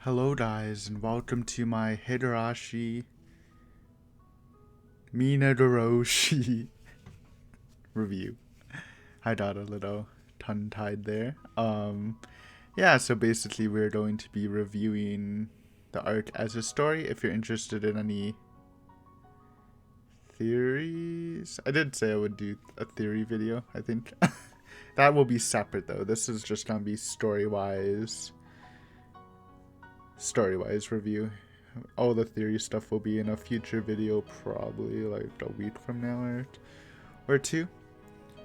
Hello guys and welcome to my Higurashi Minagoroshi review. I got a little tongue-tied there. Yeah, so basically we're going to be reviewing the arc as a story. If you're interested in any theories, I did say I would do a theory video, I think. That will be separate though. This is just gonna be story-wise review. All the theory stuff will be in a future video, probably like a week from now or two.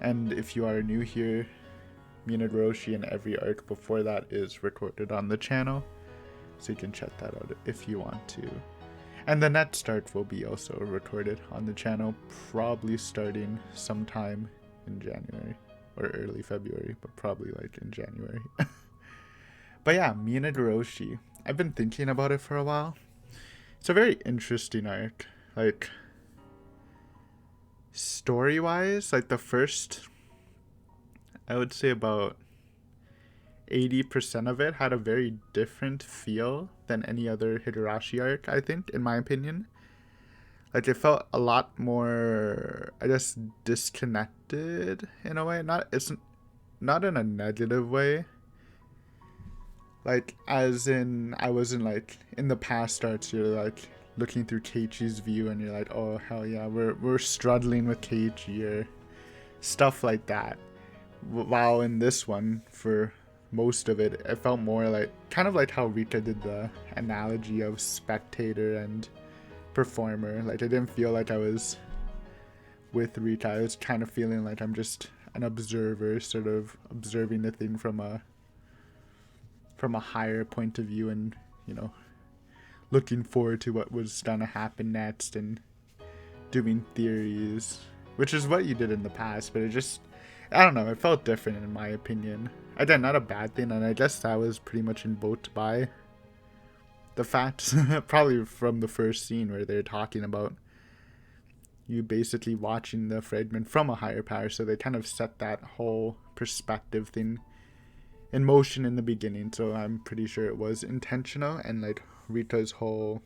And if you are new here, Minagoroshi and every arc before that is recorded on the channel, so you can check that out if you want to. And the net start will be also recorded on the channel, probably starting sometime in January or early February, but probably like in January. But yeah, Minagoroshi. I've been thinking about it for a while. It's a very interesting arc. Like, story-wise, like the first, I would say about 80% of it had a very different feel than any other Higurashi arc, I think, in my opinion. Like, it felt a lot more, I guess, disconnected in a way. It's not in a negative way. Like, as in, I wasn't like, in the past arcs, you're like looking through Keiichi's view and you're like, oh, hell yeah, we're struggling with Keiichi or stuff like that. While in this one, for most of it, it felt more like, kind of like how Rita did the analogy of spectator and performer. Like, I didn't feel like I was with Rita. I was kind of feeling like I'm just an observer, sort of observing the thing from a higher point of view and, you know, looking forward to what was gonna happen next and doing theories, which is what you did in the past, but it just, I don't know, it felt different in my opinion. Again, not a bad thing, and I guess that was pretty much invoked by the fact, probably from the first scene where they're talking about you basically watching the fragment from a higher power, so they kind of set that whole perspective thing in motion in the beginning, so I'm pretty sure it was intentional, and like Rita's whole,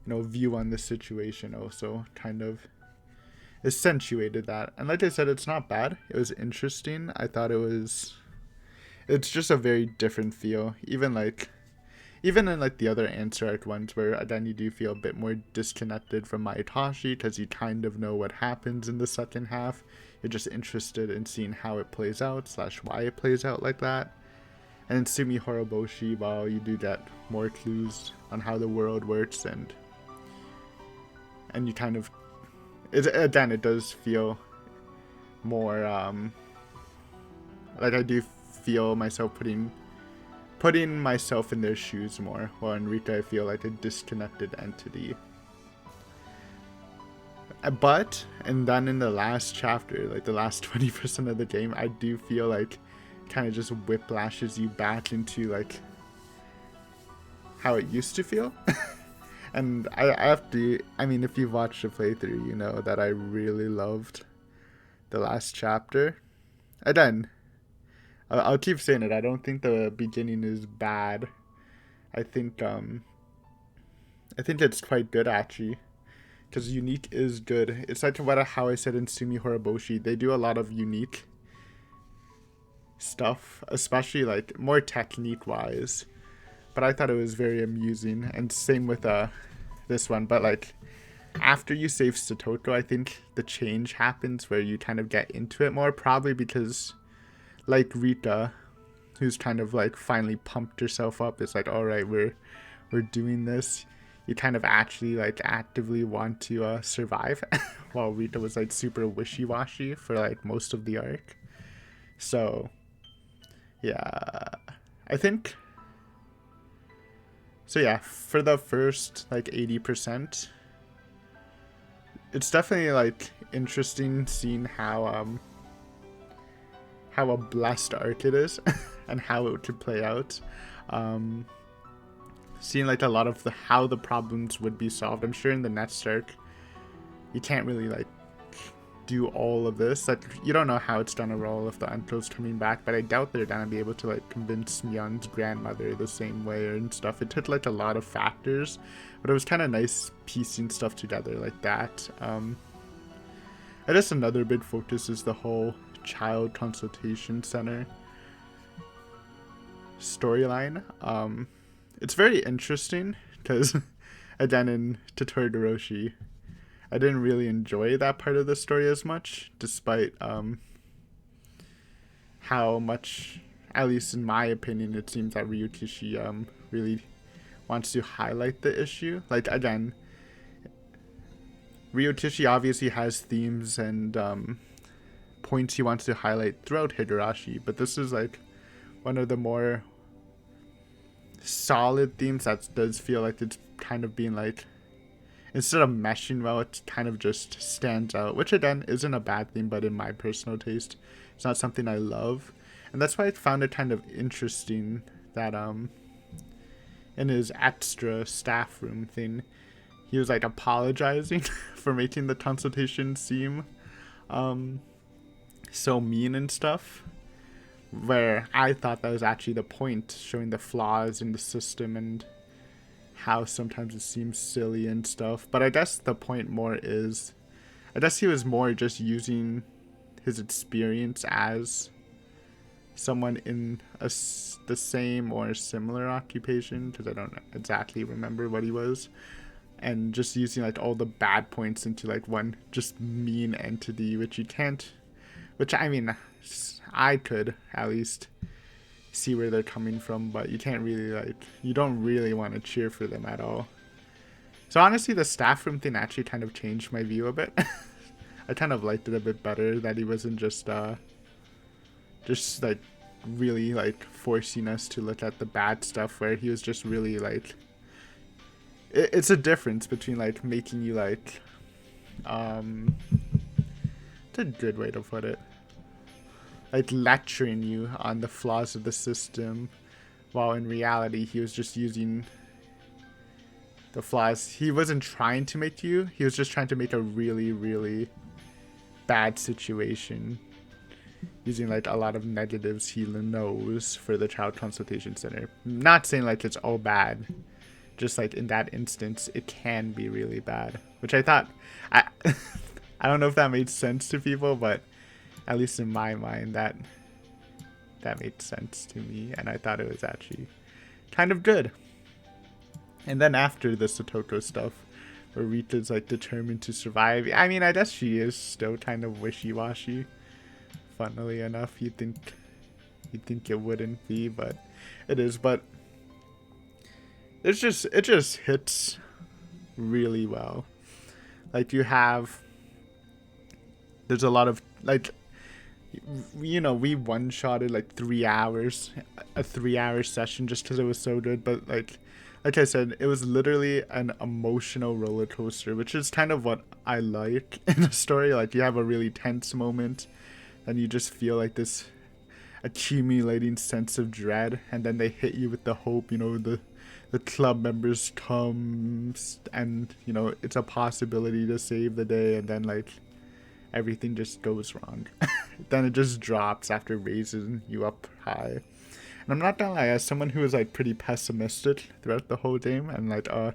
you know, view on the situation also kind of accentuated that. And like I said, it's not bad. It was interesting. I thought it's just a very different feel. Even in like the other Answer Arc ones, where again you do feel a bit more disconnected from Maitashi because you kind of know what happens in the second half. You're just interested in seeing how it plays out / why it plays out like that. And in Sumi Horoboshi, while you do get more clues on how the world works and you kind of, it does feel more like I do feel myself putting myself in their shoes more. While in Rita, I feel like a disconnected entity. But, and then in the last chapter, like the last 20% of the game, I do feel like kind of just whiplashes you back into like how it used to feel. And I have to, I mean, if you've watched the playthrough, you know that I really loved the last chapter. Again, I'll keep saying it, I don't think the beginning is bad. I think it's quite good actually. Because unique is good. It's like how I said in Sumi Horoboshi. They do a lot of unique stuff, especially like more technique wise. But I thought it was very amusing, and same with this one. But like after you save Satoko, I think the change happens where you kind of get into it more. Probably because like Rita, who's kind of like finally pumped herself up, is like, all right, we're doing this. You kind of actually like actively want to survive, while Rita was like super wishy-washy for like most of the arc. So yeah, I think so. Yeah, for the first like 80%, it's definitely like interesting seeing how a blessed arc it is and how it could play out. Seeing like a lot of how the problems would be solved. I'm sure in the next arc you can't really like do all of this. Like, you don't know how it's gonna roll if the uncle's coming back, but I doubt they're gonna be able to like convince Myun's grandmother the same way and stuff. It took like a lot of factors, but it was kind of nice piecing stuff together like that. I guess another big focus is the whole child consultation center storyline. It's very interesting because again, in Higurashi, I didn't really enjoy that part of the story as much, despite how much, at least in my opinion, it seems that Ryukishi really wants to highlight the issue. Like, again, Ryukishi obviously has themes and points he wants to highlight throughout Higurashi, but this is like one of the more solid themes that does feel like it's kind of being like, instead of meshing well, it kind of just stands out, which again isn't a bad thing, but in my personal taste, it's not something I love. And that's why I found it kind of interesting that in his extra staff room thing, he was like apologizing for making the consultation seem so mean and stuff, where I thought that was actually the point, showing the flaws in the system and how sometimes it seems silly and stuff. But I guess the point more is, I guess he was more just using his experience as someone in the same or similar occupation, because I don't exactly remember what he was, and just using like all the bad points into like one just mean entity, which you can't, which I mean, I could at least see where they're coming from, but you can't really like, you don't really want to cheer for them at all. So honestly, the staff room thing actually kind of changed my view a bit. I kind of liked it a bit better that he wasn't just like really like forcing us to look at the bad stuff, where he was just really like, it's a difference between like making you like it's a good way to put it, like lecturing you on the flaws of the system, while in reality he was just using the flaws. He wasn't trying to make you, he was just trying to make a really, really bad situation using like a lot of negatives he knows for the child consultation center. Not saying like it's all bad, just like in that instance it can be really bad, which I thought, I don't know if that made sense to people, but at least in my mind, that made sense to me, and I thought it was actually kind of good. And then after the Satoko stuff, where Rita's like determined to survive, I mean, I guess she is still kind of wishy-washy. Funnily enough, you'd think it wouldn't be, but it is. But it just hits really well. Like, there's a lot of like, you know, we one-shotted like 3 hours, a 3-hour session just because it was so good. But like I said, it was literally an emotional roller coaster, which is kind of what I like in a story. Like, you have a really tense moment, and you just feel like this accumulating sense of dread, and then they hit you with the hope, you know, the club members come, and you know, it's a possibility to save the day, and then like everything just goes wrong. Then it just drops after raising you up high. And I'm not gonna lie, as someone who was like pretty pessimistic throughout the whole game, and like I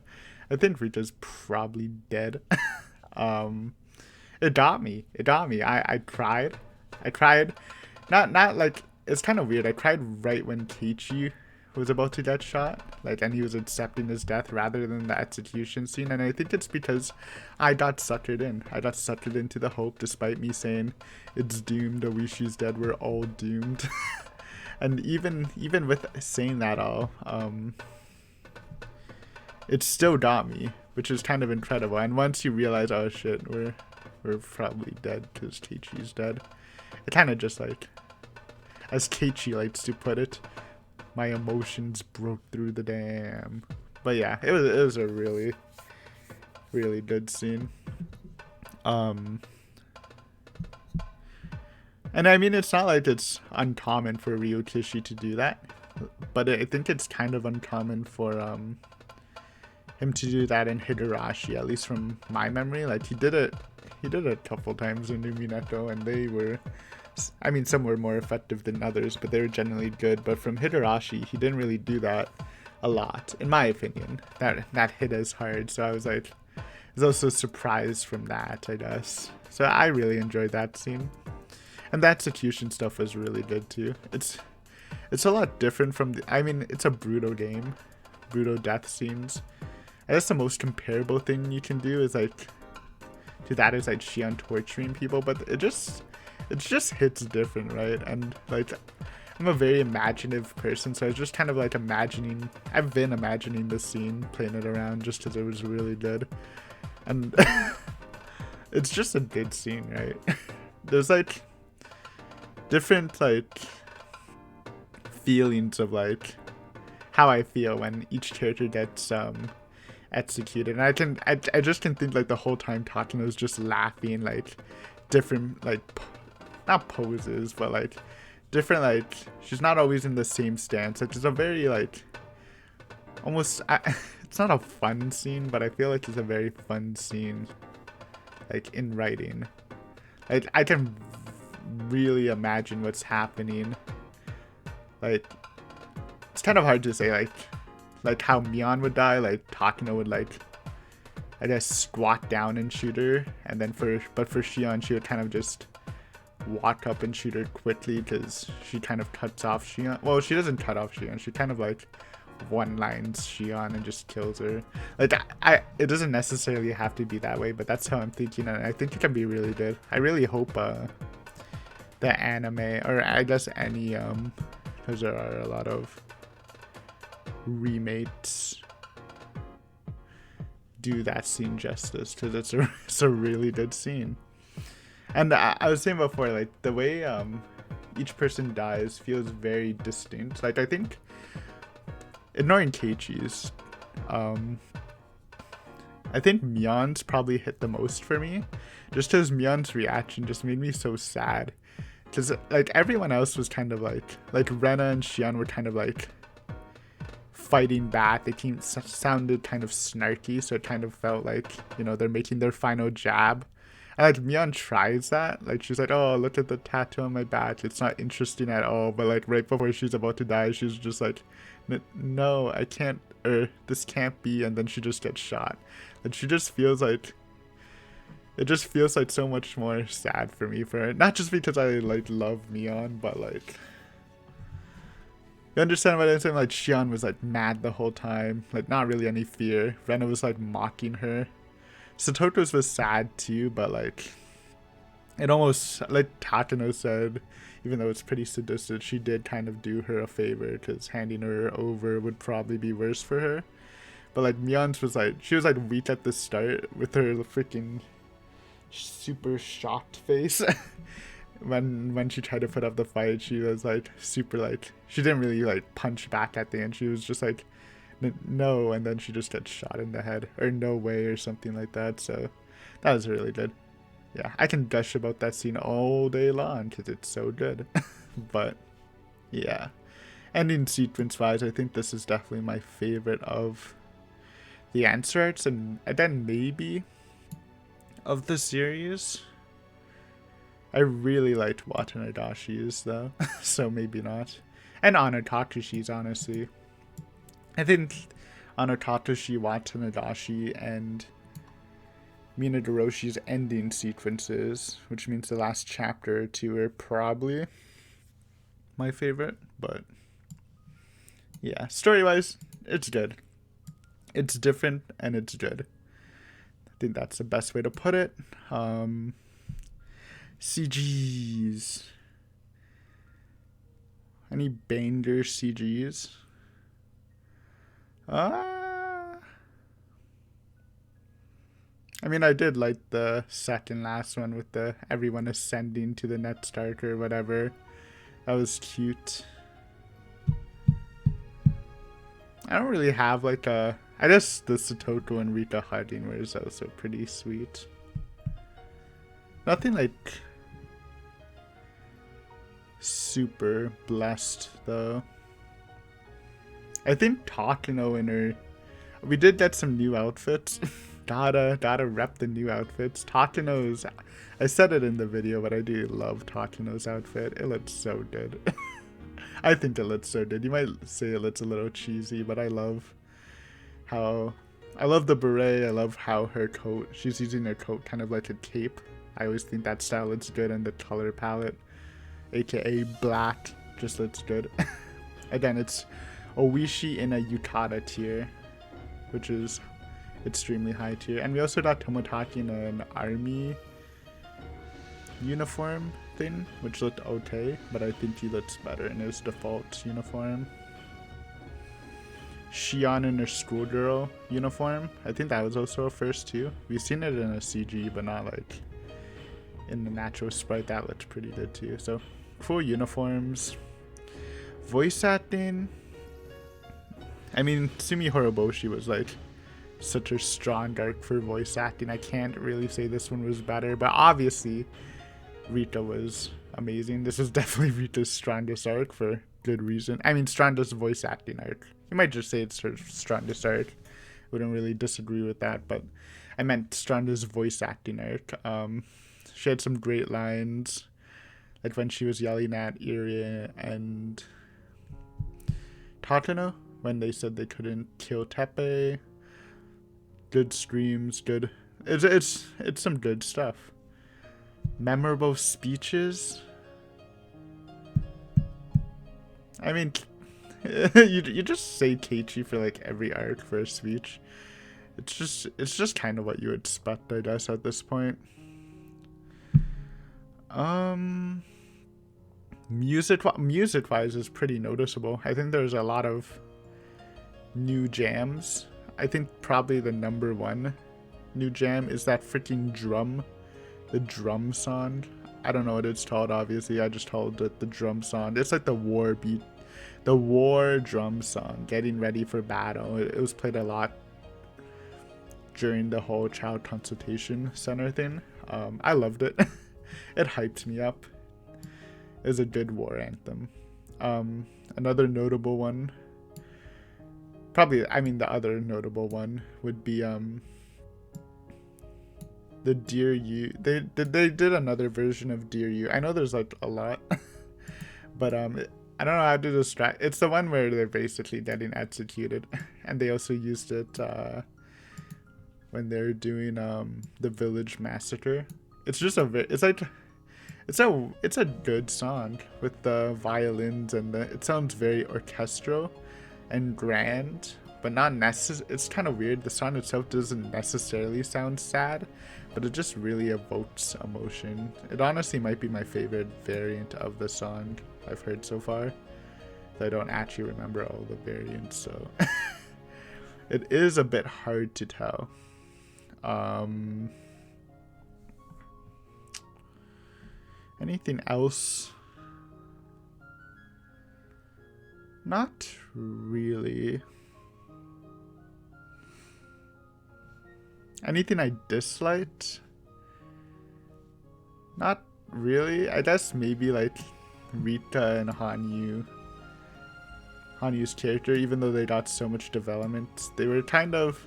think Rita's probably dead. It got me. I cried. Not like, it's kind of weird. I cried right when Keiichi was about to get shot, like, and he was accepting his death rather than the execution scene. And I think it's because I got suckered in. I got suckered into the hope, despite me saying it's doomed, Oishi's dead, we're all doomed. And even with saying that all, it still got me, which is kind of incredible. And once you realize, oh shit, we're probably dead because Keiichi's dead, it kind of just like, as Keiichi likes to put it, my emotions broke through the dam. But yeah, it was a really, really good scene. And I mean, it's not like it's uncommon for Ryukishi to do that, but I think it's kind of uncommon for him to do that in Higurashi, at least from my memory. Like, he did it he did it a couple times in New Minato, and they were, I mean, some were more effective than others, but they were generally good. But from Higurashi, he didn't really do that a lot, in my opinion. That hit as hard, so I was like, I was also surprised from that, I guess. So I really enjoyed that scene, and the execution stuff was really good too. It's a lot different from the, I mean, it's a Bruto game, Bruto death scenes. I guess the most comparable thing you can do is like, to that is like Shion torturing people, but it just hits different, right? And like, I'm a very imaginative person, so I was just kind of like imagining, I've been imagining this scene, playing it around just because it was really good. And it's just a good scene, right? There's like different like feelings of like how I feel when each character gets executed, and I just can think like the whole time Takano's just laughing, like different like not poses, but like different, like she's not always in the same stance. It's just a very like almost it's not a fun scene, but I feel like it's a very fun scene like in writing. I can really imagine what's happening. Like, it's kind of hard to say like how Mion would die. Like Takano would like, I guess, squat down and shoot her, and then for Shion, she would kind of just walk up and shoot her quickly because she kind of cuts off Shion. Well, she doesn't cut off Shion. She kind of like one-lines Shion and just kills her. Like it doesn't necessarily have to be that way, but that's how I'm thinking, and I think it can be really good. I really hope the anime, or I guess any because there are a lot of remakes, do that scene justice, because it's a really good scene. And I was saying before, like the way each person dies feels very distinct. Like I think, ignoring Keiichi's, I think Mion's probably hit the most for me, just because Mion's reaction just made me so sad. Because like everyone else was kind of like Rena and Shion were kind of like fighting back. They sounded kind of snarky, so it kind of felt like, you know, they're making their final jab. And like Mion tries that, like she's like, oh, look at the tattoo on my back, it's not interesting at all. But like right before she's about to die, she's just like, no, I can't, or this can't be, and then she just gets shot. And she just feels like, it just feels like so much more sad for me for her. Not just because I like love Mion, but like, you understand what I'm saying? Like Shion was like mad the whole time, like not really any fear. Rena was like mocking her. Satoto's was sad too, but like it almost, like Takano said, even though it's pretty sadistic, she did kind of do her a favor, because handing her over would probably be worse for her. But like Mion's was like, she was like weak at the start with her freaking super shocked face. when she tried to put up the fight, she was like super, like she didn't really like punch back at the end. She was just like, no, and then she just gets shot in the head, or no way, or something like that. So that was really good. Yeah, I can gush about that scene all day long because it's so good. But yeah, ending sequence wise, I think this is definitely my favorite of the answer arts, and then maybe of the series. I really liked Watanadashi's though, so maybe not. And Anatakashi, honestly. I think Anatakashi, Watanadashi, and Minagoroshi's ending sequences, which means the last chapter or two, are probably my favorite. But yeah, story-wise, it's good. It's different and it's good. I think that's the best way to put it. CGs. Any banger CGs? I mean, I did like the second last one with the everyone ascending to the net start or whatever. That was cute. I don't really have like a, I guess the Satoto and Rika hugging was also pretty sweet. Nothing like super blessed though. I think Takano and her, we did get some new outfits. Gotta rep the new outfits. Takano's, I said it in the video, but I do love Takano's outfit. It looks so good. I think it looks so good. You might say it looks a little cheesy, but I love the beret. I love how her coat, she's using her coat kind of like a cape. I always think that style looks good, and the color palette, aka black, just looks good. Again, it's Oishi in a Yukata tier, which is extremely high tier. And we also got Tomotaki in an army uniform thing, which looked okay, but I think he looks better in his default uniform. Shion in her schoolgirl uniform. I think that was also a first too. We've seen it in a CG, but not like in the natural sprite. That looked pretty good too. So cool uniforms. Voice acting. I mean, Sumi Horoboshi was like such a strong arc for voice acting. I can't really say this one was better, but obviously Rita was amazing. This is definitely Rita's strongest arc for good reason. I mean, strongest voice acting arc. You might just say it's her strongest arc. Wouldn't really disagree with that, but I meant strongest voice acting arc. She had some great lines, like when she was yelling at Irie and Takano when they said they couldn't kill Teppei. Good screams, good. It's some good stuff. Memorable speeches. I mean, you just say Keiichi for like every arc for a speech. It's just kind of what you expect, I guess, at this point. Music wise is pretty noticeable. I think there's a lot of new jams. I think probably the number one new jam is that freaking drum, the drum song. I don't know what it's called, obviously. I just called it the drum song. It's like the war beat, the war drum song, getting ready for battle. It was played a lot during the whole child consultation center thing. I loved it. It hyped me up. It was a good war anthem. Another notable one, probably, I mean, the other notable one would be the Dear You. They did another version of Dear You. I know there's like a lot, but I don't know how to describe. It's the one where they're basically getting executed, and they also used it when they're doing the village massacre. It's just it's a good song with the violins, and it sounds very orchestral and grand, but not necessarily. It's kind of weird. The song itself doesn't necessarily sound sad, but it just really evokes emotion. It honestly might be my favorite variant of the song I've heard so far. I don't actually remember all the variants, so it is a bit hard to tell. Anything else? Not really. Anything I disliked? Not really. I guess maybe like Rita and Hanyu's character, even though they got so much development, they were kind of,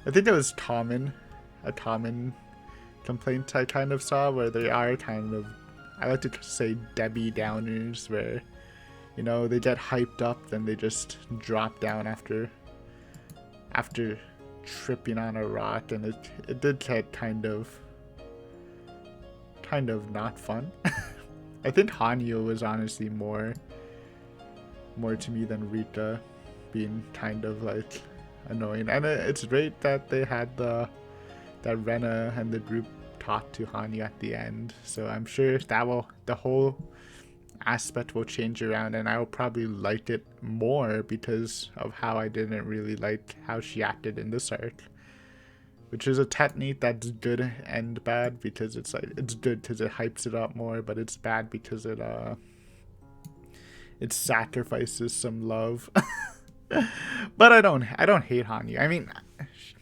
I think it was a common complaint I kind of saw, where they are kind of, I like to say, Debbie Downers, where, you know, they get hyped up, then they just drop down after tripping on a rock, and it did get kind of not fun. I think Hanyu was honestly more to me than Rita, being kind of like annoying. And it's great that they had that Rena and the group talk to Hanyu at the end, so I'm sure the whole aspect will change around, and I will probably like it more because of how I didn't really like how she acted in this arc, which is a technique that's good and bad, because it's good because it hypes it up more, but it's bad because it sacrifices some love. But I don't hate Hanyu. I mean,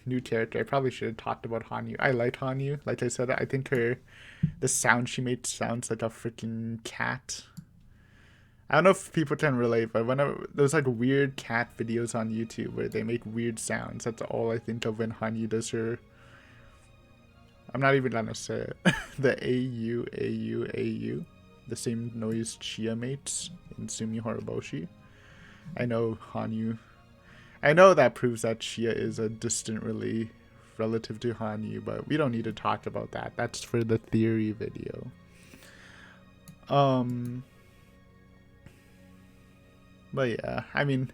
new character. I probably should have talked about Hanyu. I like Hanyu. Like I said, I think the sound she made sounds like a freaking cat. I don't know if people can relate, but whenever there's like weird cat videos on YouTube where they make weird sounds, that's all I think of when Hanyu does her I'm not even gonna say it. The AU, the same noise Chia mates in Sumi Horoboshi. I know Hanyu. I know that proves that Chia is a distant relative to Hanyu, but we don't need to talk about that. That's for the theory video. But yeah, I mean,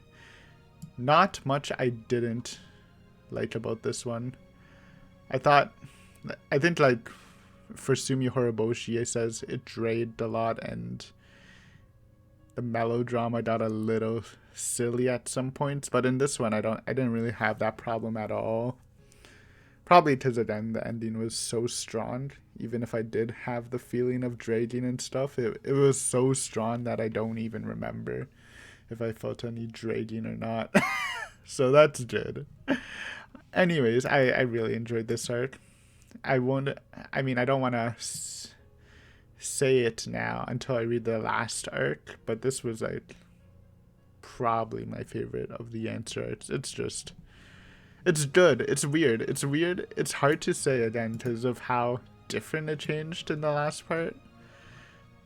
not much I didn't like about this one. I think like for Sumi Horoboshi, it says it dragged a lot and the melodrama got a little silly at some points, but in this one I didn't really have that problem at all. Probably because again the ending was so strong. Even if I did have the feeling of dragging and stuff, it was so strong that I don't even remember if I felt any dragging or not. So that's good. Anyways, I really enjoyed this arc. I don't want to say it now until I read the last arc, but this was like probably my favorite of the answer arcs. It's good. It's weird. It's hard to say again because of how different it changed in the last part.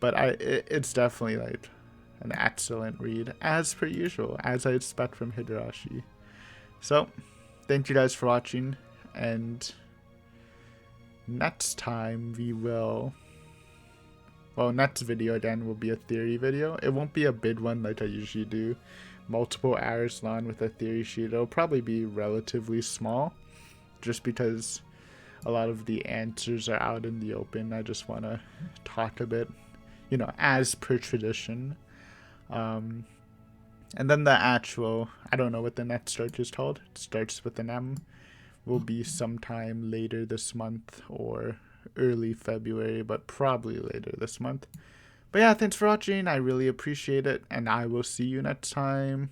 But it's definitely like an excellent read, as per usual, as I expect from Higurashi. So, thank you guys for watching, and next time next video again will be a theory video. It won't be a big one like I usually do, multiple hours long with a theory sheet. It'll probably be relatively small, just because a lot of the answers are out in the open. I just want to talk a bit, as per tradition. And then the actual, I don't know what the next arc is called. It starts with an M. Will be sometime later this month or early February, but probably later this month. But yeah, thanks for watching. I really appreciate it, and I will see you next time.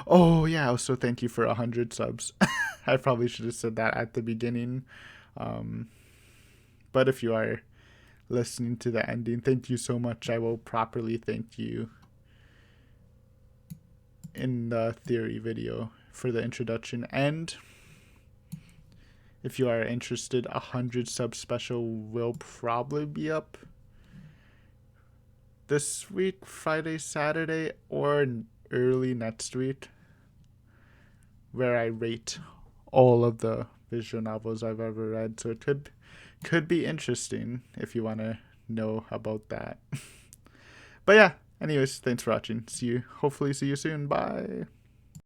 Oh yeah, also thank you for 100 subs. I probably should have said that at the beginning. But if you are listening to the ending, thank you so much. I will properly thank you in the theory video for the introduction. And if you are interested, 100 sub special will probably be up this week, Friday, Saturday, or early next week, where I rate all of the visual novels I've ever read. So it could be interesting if you want to know about that. But yeah, anyways, thanks for watching. Hopefully see you soon. Bye.